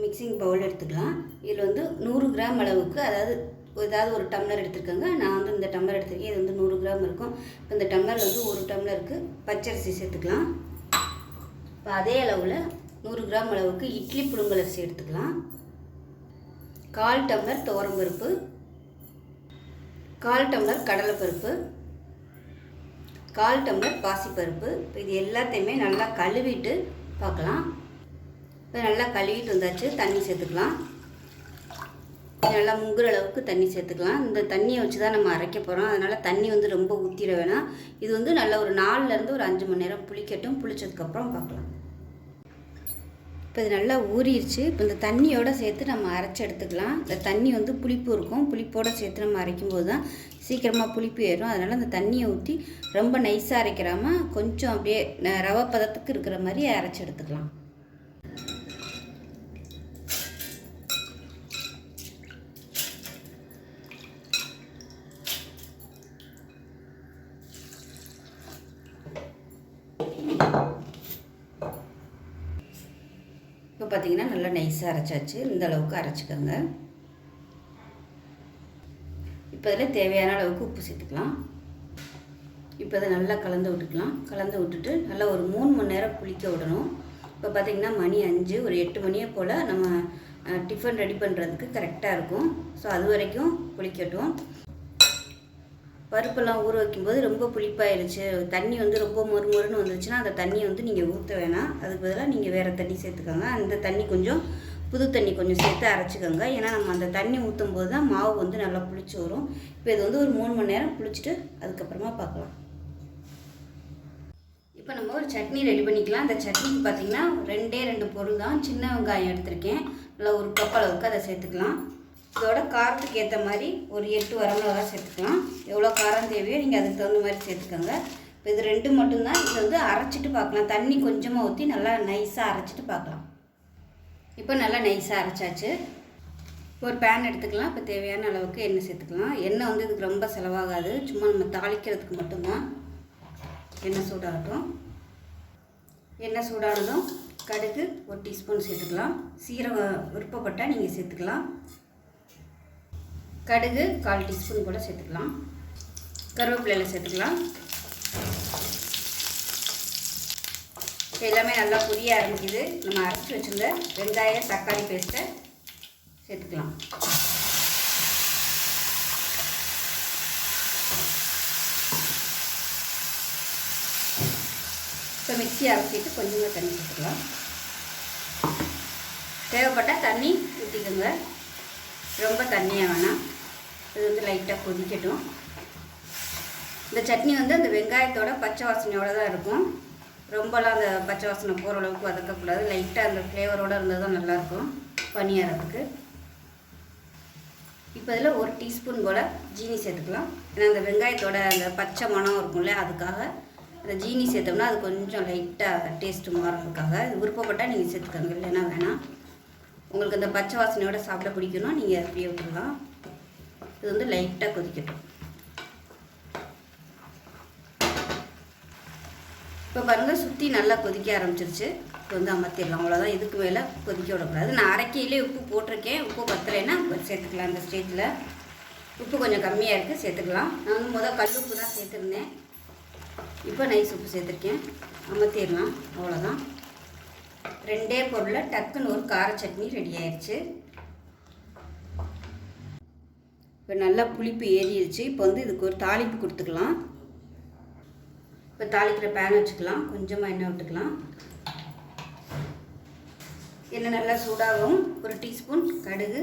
Mixing Pavul எடுத்துக்கலாம். இதில் வந்து 100 கிராம் அளவுக்கு, அதாவது ஏதாவது ஒரு டம்ளர் எடுத்துருக்கேங்க. நான் வந்து இந்த டம்ளர் எடுத்துருக்கேன். இது வந்து 100 கிராம் இருக்கும். இப்போ இந்த டம்ளர் வந்து 1 டம்ளருக்கு பச்சரிசி சேர்த்துக்கலாம். இப்போ அதே அளவில் 100 கிராம் அளவுக்கு இட்லி புழுங்கலரிசி எடுத்துக்கலாம். 1/4 டம்ளர் துவரம்பருப்பு, 1/4 டம்ளர் கடலைப்பருப்பு, 1/4 டம்ளர் பாசிப்பருப்பு. இப்போ இது எல்லாத்தையுமே நல்லா கழுவிட்டு பார்க்கலாம். இப்போ நல்லா கழுவிட்டு வந்தாச்சு. தண்ணி சேர்த்துக்கலாம். நல்லா முங்குற அளவுக்கு தண்ணி சேர்த்துக்கலாம். இந்த தண்ணியை வச்சு தான் நம்ம அரைக்க போகிறோம். அதனால் தண்ணி வந்து ரொம்ப ஊற்றிட வேணாம். இது வந்து நல்லா ஒரு 4லேருந்து ஒரு 5 மணி நேரம் புளிக்கட்டும். புளிச்சதுக்கப்புறம் பார்க்கலாம். இப்போ இது நல்லா ஊறிடுச்சு. இப்போ இந்த தண்ணியோடு சேர்த்து நம்ம அரைச்சி எடுத்துக்கலாம். இந்த தண்ணி வந்து புளிப்பு இருக்கும். புளிப்போடு சேர்த்து நம்ம அரைக்கும்போது தான் சீக்கிரமாக புளிப்பு ஏறும். அதனால் அந்த தண்ணியை ஊற்றி ரொம்ப நைஸாக அரைக்கிறாமல் கொஞ்சம் அப்படியே ரவை பதத்துக்கு இருக்கிற மாதிரி அரைச்சி எடுத்துக்கலாம். இப்போ பார்த்தீங்கன்னா நல்லா நைஸாக அரைச்சாச்சு. இந்த அளவுக்கு அரைச்சிக்கோங்க. இப்போ இதில் தேவையான அளவுக்கு உப்பு சேர்த்துக்கலாம். இப்போ அதை நல்லா கலந்து விட்டுக்கலாம். கலந்து விட்டுட்டு நல்லா ஒரு 3 மணி நேரம் புளிக்க விடணும். இப்போ பார்த்திங்கன்னா மணி 5, ஒரு 8 மணியை போல் நம்ம டிஃபன் ரெடி பண்ணுறதுக்கு கரெக்டாக இருக்கும். ஸோ அது வரைக்கும் புளிக்கட்டும். பருப்பெல்லாம் ஊற வைக்கும்போது ரொம்ப புளிப்பாயிருச்சு, தண்ணி வந்து ரொம்ப மொறுமொறுன்னு வந்துருச்சுன்னா அந்த தண்ணியை வந்து நீங்கள் ஊற்ற வேணாம். அதுக்கு பதிலாக நீங்கள் வேறு தண்ணி சேர்த்துக்கோங்க. அந்த தண்ணி கொஞ்சம் புது தண்ணி கொஞ்சம் சேர்த்து அரைச்சிக்கோங்க. ஏன்னா நம்ம அந்த தண்ணி ஊற்றும் போது தான் மாவு வந்து நல்லா புளிச்சு வரும். இப்போ இது வந்து ஒரு 3 மணி நேரம் புளிச்சுட்டு அதுக்கப்புறமா பார்க்கலாம். இப்போ நம்ம ஒரு சட்னி ரெடி பண்ணிக்கலாம். அந்த சட்னிக்கு பார்த்திங்கன்னா 2 பொருள் தான். சின்ன வெங்காயம் எடுத்திருக்கேன், நல்லா ஒரு கப் அளவுக்கு அதை சேர்த்துக்கலாம். இதோட காரத்துக்கு ஏற்ற மாதிரி ஒரு 8 வரமிளகா சேர்த்துக்கலாம். எவ்வளோ காரம் தேவையோ நீங்கள் அதுக்கு தகுந்த மாதிரி சேர்த்துக்கோங்க. இப்போ இது 2 மட்டும்தான். இது வந்து அரைச்சிட்டு பார்க்கலாம். தண்ணி கொஞ்சமாக ஊற்றி நல்லா நைஸாக அரைச்சிட்டு பார்க்கலாம். இப்போ நல்லா நைஸாக அரைச்சாச்சு. ஒரு பேன் எடுத்துக்கலாம். இப்போ தேவையான அளவுக்கு எண்ணெய் சேர்த்துக்கலாம். எண்ணெய் வந்து இதுக்கு ரொம்ப செலவாகாது, சும்மா நம்ம தாளிக்கிறதுக்கு மட்டும்தான். எண்ணெய் சூடாகட்டும். எண்ணெய் சூடானதும் கடுகு 1 டீஸ்பூன் சேர்த்துக்கலாம். சீரகம் விருப்பப்பட்டால் நீங்கள் சேர்த்துக்கலாம். கடுகு 1/4 டீஸ்பூன் கூட சேர்த்துக்கலாம். கருவேப்பிலையில் சேர்த்துக்கலாம். எல்லாமே நல்லா பொரிய ஆரம்பிக்குது. நம்ம அரைச்சி வச்சுருந்த வெங்காய தக்காளி பேஸ்ட்டை சேர்த்துக்கலாம். இப்போ மிக்ஸி அரைச்சிட்டு கொஞ்சமாக தண்ணி சேர்த்துக்கலாம். தேவைப்பட்டால் தண்ணி ஊற்றிக்கோங்க, ரொம்ப தண்ணியாக வேணாம். இது வந்து லைட்டாக கொதிக்கட்டும். இந்த சட்னி வந்து அந்த வெங்காயத்தோட பச்சை வாசனையோடு தான் இருக்கும். ரொம்பலாம் அந்த பச்சை வாசனை போகிற அளவுக்கு வதக்கக்கூடாது. லைட்டாக அந்த ஃப்ளேவரோடு இருந்தால் தான் நல்லாயிருக்கும் பணியாரத்துக்கு. இப்போ இதில் 1 டீஸ்பூன் போல் ஜீனி சேர்த்துக்கலாம். ஏன்னா அந்த வெங்காயத்தோட அந்த பச்சை மணம் இருக்கும்ல, அதுக்காக அந்த ஜீனி சேர்த்தோம்னா அது கொஞ்சம் லைட்டாக டேஸ்ட்டு மாறுறதுக்காக. இது விருப்பப்பட்டால் நீங்கள் சேர்த்துக்கோங்க, இல்லைன்னா வேணாம். உங்களுக்கு அந்த பச்சை வாசனையோடு சாப்பிட பிடிக்கணும், நீங்கள் அப்படியே விட்டுடலாம். இது வந்து லைட்டாக கொதிக்கட்டும். இப்போ பாருங்கள், சுற்றி நல்லா கொதிக்க ஆரம்பிச்சிருச்சு. இப்போ வந்து அமர்த்திடலாம். அவ்வளோதான், இதுக்கு மேலே கொதிக்க விடக்கூடாது. நான் அரைக்கையிலே உப்பு போட்டிருக்கேன். உப்பு பத்தலைன்னா சேர்த்துக்கலாம். இந்த ஸ்டேஜில் உப்பு கொஞ்சம் கம்மியாக இருக்குது, சேர்த்துக்கலாம். நான் வந்து முதல் கல் உப்பு தான் சேர்த்துருந்தேன். இப்போ நைஸ் உப்பு சேர்த்துருக்கேன். அமர்த்திடலாம். அவ்வளோதான். 2 பொருளில் டக்குன்னு ஒரு கார சட்னி ரெடி ஆயிடுச்சு. இப்போ நல்லா புளிப்பு ஏறிடுச்சு. இப்போ வந்து இதுக்கு ஒரு தாளிப்பு கொடுத்துக்கலாம். இப்போ தாளிக்கிற பேன் வச்சுக்கலாம். கொஞ்சமாக எண்ணெய் விட்டுக்கலாம். எண்ணெய் நல்லா சூடாகவும் 1 டீஸ்பூன் கடுகு,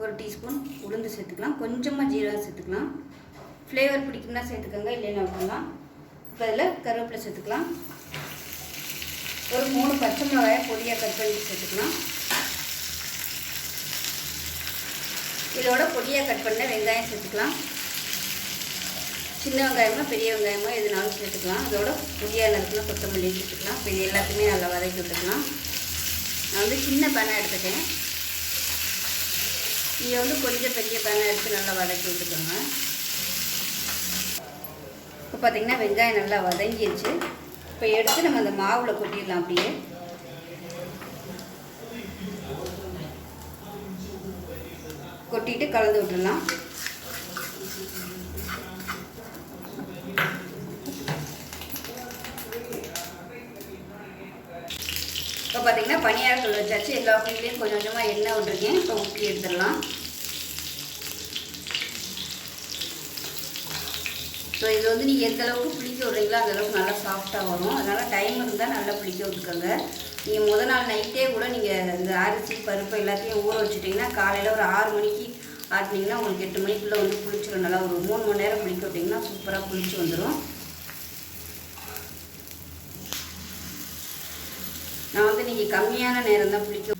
1 டீஸ்பூன் உளுந்து சேர்த்துக்கலாம். கொஞ்சமாக ஜீரகம் சேர்த்துக்கலாம். ஃப்ளேவர் பிடிக்கும்னா சேர்த்துக்கோங்க, இல்லைன்னா விட்டுலாம். இப்போ அதில் கருவேப்பிலை சேர்த்துக்கலாம். ஒரு 3 பச்சை மிளகாயை பொடியாக கட் பண்ணி சேர்த்துக்கலாம். இதோட பொடியாக கட் பண்ண வெங்காயம் சேர்த்துக்கலாம். சின்ன வெங்காயமோ பெரிய வெங்காயமோ எதுனாலும் சேர்த்துக்கலாம். அதோட பொடியாக நறுக்குனா கொத்தமல்லி சேர்த்துக்கலாம். இப்போ இது எல்லாத்தையுமே நல்லா வதக்கி விட்டுக்கலாம். நான் வந்து சின்ன பேனாக எடுத்துட்டேன். நீங்கள் வந்து கொஞ்சம் பெரிய பேனாக எடுத்து நல்லா வதக்கி விட்டுக்கோங்க. இப்போ பார்த்திங்கன்னா வெங்காயம் நல்லா வதங்கிடுச்சு. இப்போ எடுத்து நம்ம அந்த மாவில் கொட்டிடலாம். அப்படியே கொட்டிட்டு கலந்து விட்டுடலாம். இப்போ பார்த்தீங்கன்னா பனியாரத்தில் வச்சாச்சு. எல்லா புளியிலையும் கொஞ்சம் கொஞ்சமாக எண்ணெய் விட்டுருக்கேன். இப்போ ஊற்றி எடுத்துடலாம். ஸோ இது வந்து நீங்கள் எந்த அளவுக்கு புளிக்க விட்றீங்களோ அந்தளவுக்கு நல்லா சாஃப்டாக வரும். அதனால் டைம் இருந்தால் நல்லா புளிக்க விட்டுக்கோங்க. நீங்கள் முதல் நாள் நைட்டே கூட நீங்கள் இந்த அரிசி பருப்பு எல்லாத்தையும் ஊற வச்சுட்டிங்கன்னா காலையில் ஒரு 6 மணிக்கு ஆட்டினீங்கன்னா உங்களுக்கு 8 மணிக்குள்ளே வந்து புளிச்சிடும். நல்லா ஒரு 3 மணி நேரம் புளிக்க விட்டிங்கன்னா சூப்பராக புளிச்சு வந்துடும். நான் வந்து நீங்கள் கம்மியான நேரம் தான் புளிக்க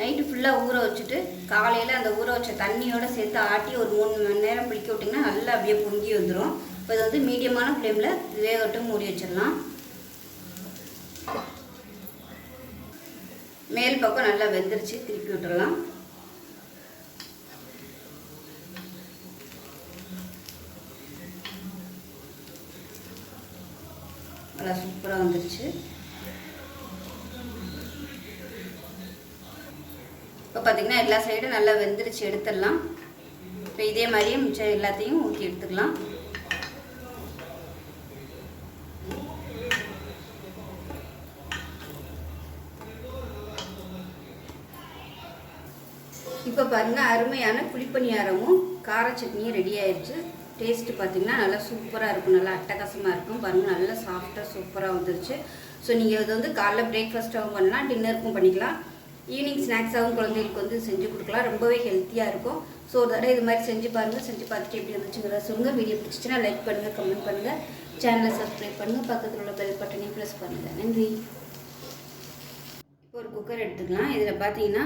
நைட்டு ஃபுல்லாக ஊற வச்சுட்டு காலையில் அந்த ஊற வச்ச தண்ணியோடு சேர்த்து ஆட்டி ஒரு 3 மணி நேரம் புளிக்க விட்டிங்கன்னா நல்லா அப்படியே பொங்கி வந்துடும். இப்போ இது வந்து மீடியமான ஃப்ளேமில் வேகட்டும் மூடி வச்சிடலாம். மேல் பக்கம் நல்லா வெந்துருச்சு. திருப்பி விட்டுடலாம். நல்லா சூப்பராக வந்துருச்சு. இப்போ பார்த்தீங்கன்னா எல்லா சைடும் நல்லா வெந்துருச்சு. எடுத்துடலாம். இப்போ இதே மாதிரியே மிச்சம் எல்லாத்தையும் ஊற்றி எடுத்துக்கலாம். இப்போ பாருங்கள் அருமையான புளிப்பணியாரமும் கார சட்னியும் ரெடி ஆயிடுச்சு. டேஸ்ட்டு பார்த்திங்கன்னா நல்லா சூப்பராக இருக்கும். நல்லா அட்டகாசமாக இருக்கும். பாருங்கள் நல்லா சாஃப்டாக சூப்பராக வந்துருச்சு. ஸோ நீங்கள் இது வந்து காலைல பிரேக்ஃபாஸ்ட்டாகவும் பண்ணலாம், டின்னருக்கும் பண்ணிக்கலாம், ஈவினிங் ஸ்நாக்ஸாகவும் குழந்தைகளுக்கு வந்து செஞ்சு கொடுக்கலாம். ரொம்பவே ஹெல்த்தியாக இருக்கும். ஸோ ஒரு தடவை இது மாதிரி செஞ்சு பாருங்கள். செஞ்சு பார்த்துட்டு எப்படி வந்துச்சுங்கிறத சொல்லுங்கள். வீடியோ பிடிச்சிச்சுன்னா லைக் பண்ணுங்கள், கமெண்ட் பண்ணுங்கள், சேனலை சப்ஸ்கிரைப் பண்ணுங்கள், பக்கத்தில் உள்ள பெல் பட்டனையும் ப்ரெஸ் பண்ணுங்கள். நன்றி. இப்போ ஒரு குக்கர் எடுத்துக்கலாம். இதில் பார்த்தீங்கன்னா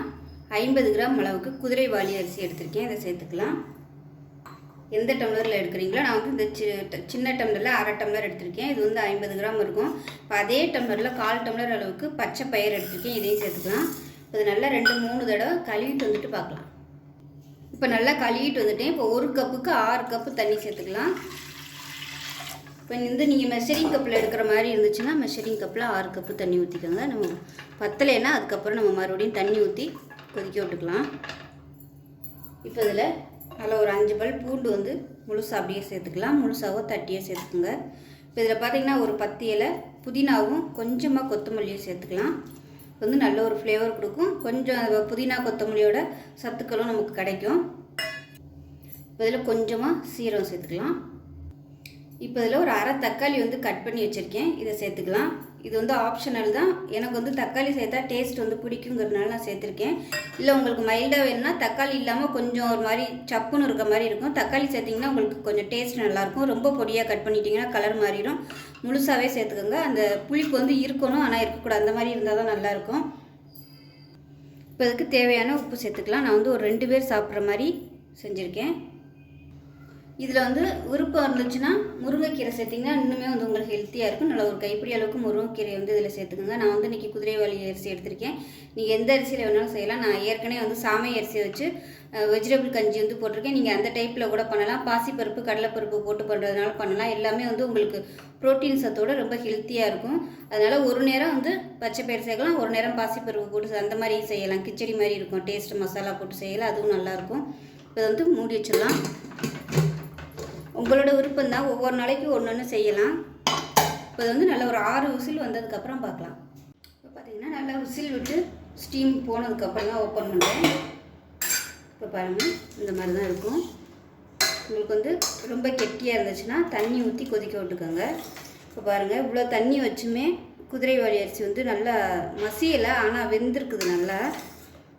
50 கிராம் அளவுக்கு குதிரைவாலி அரிசி எடுத்திருக்கேன். இதை சேர்த்துக்கலாம். எந்த டம்ளரில் எடுக்கிறீங்களோ, நான் வந்து இந்த சின்ன டம்ளரில் 1/2 டம்ளர் எடுத்திருக்கேன். இது வந்து 50 கிராம் இருக்கும். இப்போ அதே டம்ளரில் 1/4 டம்ளர் அளவுக்கு பச்சை பயிர் எடுத்திருக்கேன். இதையும் சேர்த்துக்கலாம். இது நல்லா 2-3 தடவை கழுவிட்டு வந்துட்டு பார்க்கலாம். இப்போ நல்லா கழுவிட்டு வந்துட்டேன். இப்போ 1 கப்புக்கு 6 கப்பு தண்ணி சேர்த்துக்கலாம். இப்போ நீங்கள் மெஷரிங் கப்பில் எடுக்கிற மாதிரி இருந்துச்சுன்னா மெஷரிங் கப்பில் 6 கப்பு தண்ணி ஊற்றிக்கோங்க. நம்ம பத்தலைன்னா அதுக்கப்புறம் நம்ம மறுபடியும் தண்ணி ஊற்றி கொதிக்க விட்டுக்கலாம். இப்போ இதில் அதில் ஒரு 5 பல் பூண்டு வந்து முழுசாக அப்படியே சேர்த்துக்கலாம். முழுசாவோ தட்டியே சேர்த்துக்குங்க. இப்போ இதில் பார்த்திங்கன்னா ஒரு 10 இலை புதினாவும் கொஞ்சமாக கொத்தமல்லியும் சேர்த்துக்கலாம். வந்து நல்ல ஒரு ஃப்ளேவர் கொடுக்கும். கொஞ்சம் புதினா கொத்தமல்லியோட சத்துக்களும் நமக்கு கிடைக்கும். இப்போ இதில் கொஞ்சமாக சீரகம் சேர்த்துக்கலாம். இப்போ இதில் ஒரு 1/2 தக்காளி வந்து கட் பண்ணி வச்சுருக்கேன். இதை சேர்த்துக்கலாம். இது வந்து ஆப்ஷனல் தான். எனக்கு வந்து தக்காளி சேர்த்தா டேஸ்ட் வந்து பிடிக்குங்கிறதுனால நான் சேர்த்துருக்கேன். இல்லை உங்களுக்கு மைல்டாக வேணும்னா தக்காளி இல்லாமல் கொஞ்சம் ஒரு மாதிரி சப்புன்னு இருக்க மாதிரி இருக்கும். தக்காளி சேர்த்திங்கன்னா உங்களுக்கு கொஞ்சம் டேஸ்ட் நல்லாயிருக்கும். ரொம்ப பொடியாக கட் பண்ணிட்டீங்கன்னா கலர் மாறிடும். முழுசாகவே சேர்த்துக்கோங்க. அந்த புளிப்பு வந்து இருக்கணும், ஆனால் இருக்கக்கூடாது. அந்த மாதிரி இருந்தால் தான் நல்லாயிருக்கும். இப்போ அதுக்கு தேவையான உப்பு சேர்த்துக்கலாம். நான் வந்து ஒரு 2 பேர் சாப்பிட்ற மாதிரி செஞ்சுருக்கேன். இதில் வந்து விருப்பம் இருந்துச்சுன்னா முருங்கைக்கீரை சேர்த்திங்கன்னா இன்னுமே வந்து உங்களுக்கு ஹெல்த்தியாக இருக்கும். நல்லா ஒரு கைப்பிடி அளவுக்கு முருங்கைக்கீரை வந்து இதில் சேர்த்துக்கோங்க. நான் வந்து இன்றைக்கி குதிரைவாலி அரிசி எடுத்திருக்கேன். நீங்கள் எந்த அரிசியில் வேணாலும் செய்யலாம். நான் ஏற்கனவே வந்து சாமை அரிசியை வச்சு வெஜிடபிள் கஞ்சி வந்து போட்டிருக்கேன். நீங்கள் அந்த டைப்பில் கூட பண்ணலாம். பாசிப்பருப்பு கடலைப்பருப்பு போட்டு பண்ணுறதுனால பண்ணலாம். எல்லாமே வந்து உங்களுக்கு ப்ரோட்டீன் சத்தோடு ரொம்ப ஹெல்த்தியாக இருக்கும். அதனால் ஒரு நேரம் வந்து பச்சை பயிர் சேர்க்கலாம், ஒரு நேரம் பாசிப்பருப்பு போட்டு அந்த மாதிரி செய்யலாம். கிச்சடி மாதிரி இருக்கும். டேஸ்ட்டு மசாலா போட்டு செய்யலாம், அதுவும் நல்லாயிருக்கும். இப்போ வந்து மூடி வச்சிடலாம். உங்களோட விருப்பம் தான். ஒவ்வொரு நாளைக்கு ஒன்று செய்யலாம். இப்போ வந்து நல்லா ஒரு 6 விசில் வந்ததுக்கப்புறம் பார்க்கலாம். இப்போ பார்த்தீங்கன்னா நல்லா விசில் விட்டு ஸ்டீம் போனதுக்கப்புறம் தான் ஓப்பன் பண்ணுறேன். இப்போ பாருங்கள் இந்த மாதிரி தான் இருக்கும். உங்களுக்கு வந்து ரொம்ப கெட்டியாக இருந்துச்சுன்னா தண்ணி ஊற்றி கொதிக்க விட்டுக்கோங்க. இப்போ பாருங்கள் இவ்வளோ தண்ணி வச்சுமே குதிரைவாலி அரிசி வந்து நல்லா மசியலை, ஆனால் வெந்திருக்குது நல்லா.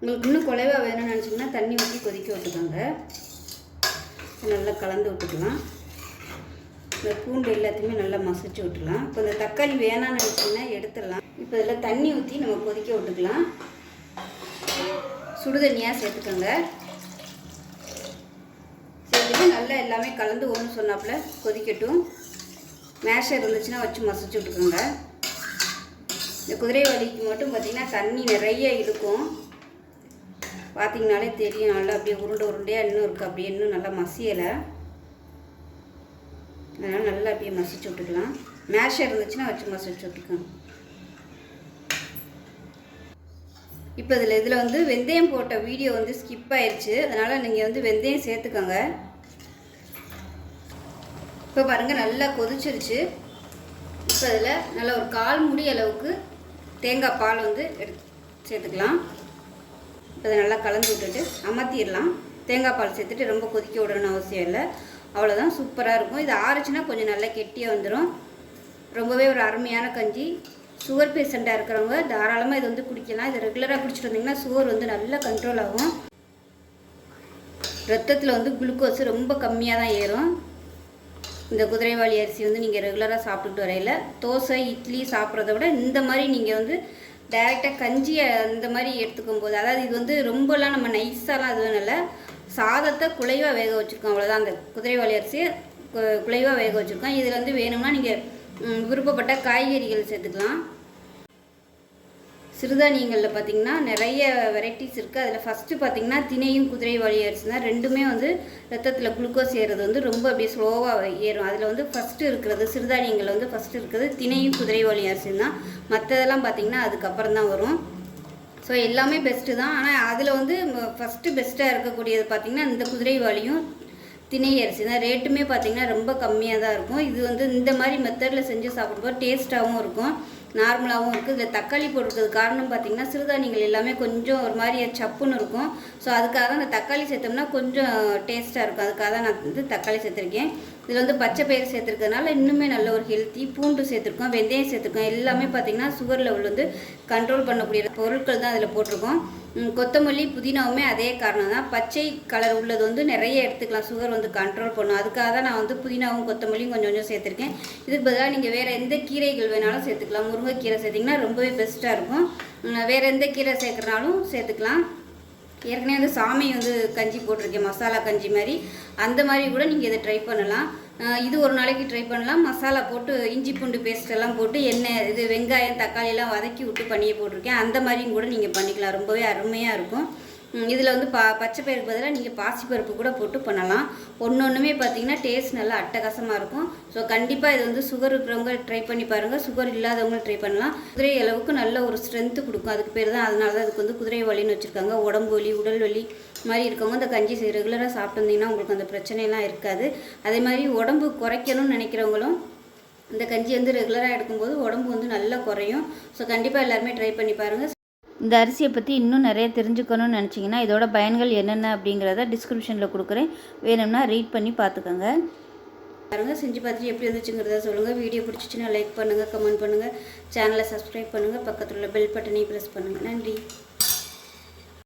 உங்களுக்கு இன்னும் குறைவாக வேணும்னு நினச்சிங்கன்னா தண்ணி ஊற்றி கொதிக்க விட்டுக்கோங்க. நல்லா கலந்து விட்டுக்கலாம். இந்த பூண்டு எல்லாத்தையுமே நல்லா மசிச்சு விட்டுக்கலாம். இப்போ இந்த தக்காளி வேணான்னு நினச்சிங்கன்னா எடுத்துடலாம். இப்போ இதில் தண்ணி ஊற்றி நம்ம கொதிக்க விட்டுக்கலாம். சுடுதண்ணியாக சேர்த்துக்கோங்க. சேர்த்துட்டு நல்லா எல்லாமே கலந்து ஒன்று சொன்னாப்புல கொதிக்கட்டும். மேஷர் இருந்துச்சுன்னா வச்சு மசிச்சு விட்டுக்கோங்க. இந்த குதிரைவாலிக்கு மட்டும் பார்த்திங்கன்னா தண்ணி நிறைய இருக்கும். பார்த்திங்கனாலே தெரியும். நல்லா அப்படியே உருண்டையாக இன்னும் இருக்குது. அப்படியே இன்னும் நல்லா மசியலை. அதனால் நல்லா அப்படியே மசிச்சு விட்டுக்கலாம். மேஷர் இருந்துச்சுன்னா வச்சு மசிச்சு விட்டுக்கோங்க. இப்போ இதில் வந்து வெந்தயம் போட்ட வீடியோ வந்து ஸ்கிப் ஆயிடுச்சு, அதனால் நீங்கள் வந்து வெந்தயம் சேர்த்துக்கோங்க. இப்போ பாருங்கள் நல்லா கொதிச்சிருச்சு. இப்போ இதில் நல்லா ஒரு 1/4 மூடி அளவுக்கு தேங்காய் பால் வந்து சேர்த்துக்கலாம். இப்போ அதை நல்லா கலந்து விட்டுட்டு அமர்த்திடலாம். தேங்காய் பால் சேர்த்துட்டு ரொம்ப கொதிக்க விடணும்னு அவசியம் இல்லை. அவ்வளோதான், சூப்பராக இருக்கும். இது ஆறுச்சுன்னா கொஞ்சம் நல்லா கெட்டியாக வந்துடும். ரொம்பவே ஒரு அருமையான கஞ்சி. சுகர் பேஷண்ட்டாக இருக்கிறவங்க தாராளமாக இது வந்து குடிக்கலாம். இது ரெகுலராக குடிச்சிட்டு வந்தீங்கன்னா சுகர் வந்து நல்லா கண்ட்ரோல் ஆகும். ரத்தத்தில் வந்து குளுக்கோஸ் ரொம்ப கம்மியாக தான் ஏறும். இந்த குதிரைவாலி அரிசி வந்து நீங்கள் ரெகுலராக சாப்பிட்டுட்டு வரையில் தோசை இட்லி சாப்பிட்றத விட இந்த மாதிரி நீங்கள் வந்து டைரெக்டாக கஞ்சியை இந்த மாதிரி எடுத்துக்கும் போது, அதாவது இது வந்து ரொம்பலாம் நம்ம நைஸாலாம் அதுவும் இல்லை, சாதத்தை குழைவாக வேக வச்சுருக்கோம். அவ்வளோதான். அந்த குதிரைவாலி அரிசியை குழைவாக வேக வச்சுருக்கோம். இதில் வந்து வேணும்னா நீங்கள் விருப்பப்பட்ட காய்கறிகள் சேர்த்துக்கலாம். சிறுதானியங்களில் பார்த்திங்கன்னா நிறைய வெரைட்டிஸ் இருக்குது. அதில் ஃபஸ்ட்டு பார்த்திங்கன்னா திணையும் குதிரைவாலி அரிசி தான். ரெண்டுமே வந்து ரத்தத்தில் குளுக்கோஸ் ஏறுறது வந்து ரொம்ப அப்படியே ஸ்லோவாக ஏறும். அதில் வந்து ஃபஸ்ட்டு இருக்கிறது சிறுதானியங்களில் வந்து ஃபஸ்ட்டு இருக்கிறது திணையும் குதிரைவாலி அரிசி தான். மற்றதெல்லாம் பார்த்திங்கன்னா அதுக்கப்புறம் தான் வரும். ஸோ எல்லாமே பெஸ்ட்டு தான். ஆனால் அதில் வந்து ஃபஸ்ட்டு பெஸ்ட்டாக இருக்கக்கூடியது பார்த்திங்கன்னா இந்த குதிரைவாலியும் திணை அரிசி தான். ரேட்டுமே பார்த்திங்கன்னா ரொம்ப கம்மியாக தான் இருக்கும். இது வந்து இந்த மாதிரி மெத்தடில் செஞ்சு சாப்பிடும்போது டேஸ்ட்டாகவும் இருக்கும், நார்மலாகவும் இருக்குது. இதில் தக்காளி போட்டிருக்கிறது காரணம் பார்த்திங்கன்னா சிறுதானியங்கள் எல்லாமே கொஞ்சம் ஒரு மாதிரி சப்புன்னு இருக்கும். ஸோ அதுக்காக தான் அந்த தக்காளி சேர்த்தோம்னா கொஞ்சம் டேஸ்ட்டாக இருக்கும். அதுக்காக தான் நான் வந்து தக்காளி சேர்த்துருக்கேன். இதில் வந்து பச்சை பயிறு சேர்த்துருக்கிறதுனால இன்னுமே நல்ல ஒரு ஹெல்த்தி. பூண்டு சேர்த்துருக்கோம், வெந்தயம் சேர்த்துருக்கோம். எல்லாமே பார்த்திங்கன்னா சுகர் லெவல் வந்து கண்ட்ரோல் பண்ணக்கூடிய பொருட்கள் தான் அதில் போட்டிருக்கோம். கொத்தமல்லி புதினாவுமே அதே காரணம் தான். பச்சை கலர் உள்ளது வந்து நிறைய எடுத்துக்கலாம், சுகர் வந்து கண்ட்ரோல் பண்ணும். அதுக்காக தான் நான் வந்து புதினாவும் கொத்தமல்லியும் கொஞ்சம் கொஞ்சம் சேர்த்துருக்கேன். இதுக்கு பதிலாக நீங்கள் வேறு எந்த கீரைகள் வேணாலும் சேர்த்துக்கலாம். முருங்கைக்கீரை சேர்த்திங்கன்னா ரொம்பவே பெஸ்ட்டாக இருக்கும். வேறு எந்த கீரை சேர்க்குறனாலும் சேர்த்துக்கலாம். ஏற்கனவே வந்து சாமி வந்து கஞ்சி போட்டிருக்கேன், மசாலா கஞ்சி மாதிரி. அந்த மாதிரி கூட நீங்கள் இதை ட்ரை பண்ணலாம். இது ஒரு நாளைக்கு ட்ரை பண்ணலாம். மசாலா போட்டு இஞ்சி பூண்டு பேஸ்ட் எல்லாம் போட்டு எண்ணெய் இது வெங்காயம் தக்காளியெல்லாம் வதக்கி விட்டு பண்ணியே போட்டிருக்கேன். அந்த மாதிரியும் கூட நீங்கள் பண்ணிக்கலாம். ரொம்பவே அருமையாக இருக்கும். இதில் வந்து பச்சை பயிருக்கு பதிலாக நீங்கள் பாசிப்பருப்பு கூட போட்டு பண்ணலாம். ஒன்றுமே பார்த்தீங்கன்னா டேஸ்ட் நல்லா அட்டகாசமாக இருக்கும். ஸோ கண்டிப்பாக இது வந்து சுகர் இருக்கிறவங்க ட்ரை பண்ணி பாருங்கள், சுகர் இல்லாதவங்க ட்ரை பண்ணலாம். குதிரை அளவுக்கு நல்ல ஒரு ஸ்ட்ரென்த்து கொடுக்கும். அதுக்கு பேர் தான், அதனால தான் அதுக்கு வந்து குதிரை வலின்னு வச்சுருக்காங்க. உடம்பு வலி உடல் வலி மாதிரி இருக்கவங்க இந்த கஞ்சி ரெகுலராக சாப்பிட்டு வந்தீங்கன்னா உங்களுக்கு அந்த பிரச்சனையெல்லாம் இருக்காது. அதே மாதிரி உடம்பு குறைக்கணும்னு நினைக்கிறவங்களும் இந்த கஞ்சி வந்து ரெகுலராக எடுக்கும்போது உடம்பு வந்து நல்லா குறையும். ஸோ கண்டிப்பாக எல்லாருமே ட்ரை பண்ணி பாருங்கள். இந்த அரிசியை பற்றி இன்னும் நிறைய தெரிஞ்சுக்கணும்னு நினச்சிங்கன்னா இதோட பயன்கள் என்னென்ன அப்படிங்கிறத டிஸ்கிரிப்ஷனில் கொடுக்குறேன், வேணும்னா ரீட் பண்ணி பார்த்துக்கோங்க. பாருங்கள், செஞ்சு பார்த்துட்டு எப்படி இருந்துச்சுங்கிறத சொல்லுங்கள். வீடியோ பிடிச்சிச்சின்னா லைக் பண்ணுங்கள், கமெண்ட் பண்ணுங்கள், சேனலை சப்ஸ்கிரைப் பண்ணுங்கள், பக்கத்தில் உள்ள பெல் பட்டனையும் ப்ரெஸ் பண்ணுங்கள். நன்றி.